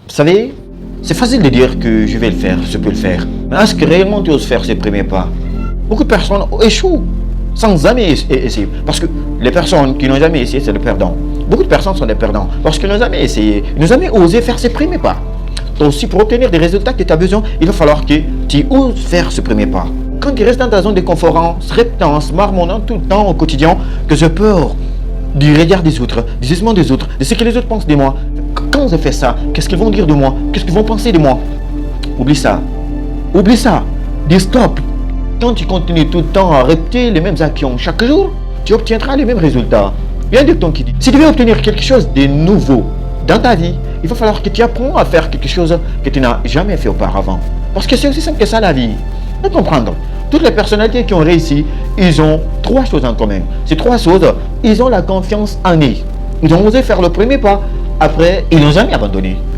Vous savez, c'est facile de dire que je vais le faire, je peux le faire. Mais est-ce que réellement tu oses faire ces premiers pas? Beaucoup de personnes échouent sans jamais essayer. Parce que les personnes qui n'ont jamais essayé, c'est des perdants. Beaucoup de personnes sont des perdants parce qu'ils n'ont jamais essayé, ils n'ont jamais osé faire ces premiers pas. Donc aussi pour obtenir des résultats que tu as besoin, il va falloir que tu oses faire ce premier pas. Quand tu restes dans ta zone de confort, en se répétant, en se marmonnant tout le temps au quotidien que j'ai peur du regard des autres, du jugement des autres, de ce que les autres pensent de moi. Quand je fais ça, qu'est-ce qu'ils vont dire de moi? Qu'est-ce qu'ils vont penser de moi? Oublie ça. Oublie ça. Dis stop. Quand tu continues tout le temps à répéter les mêmes actions chaque jour, tu obtiendras les mêmes résultats. Il y a un dicton qui dit, si tu veux obtenir quelque chose de nouveau dans ta vie, il va falloir que tu apprennes à faire quelque chose que tu n'as jamais fait auparavant. Parce que c'est aussi simple que ça la vie. Il faut comprendre. Toutes les personnalités qui ont réussi, ils ont trois choses en commun. Ces trois choses, ils ont la confiance en eux. Ils ont osé faire le premier pas. Après, ils n'ont jamais abandonné.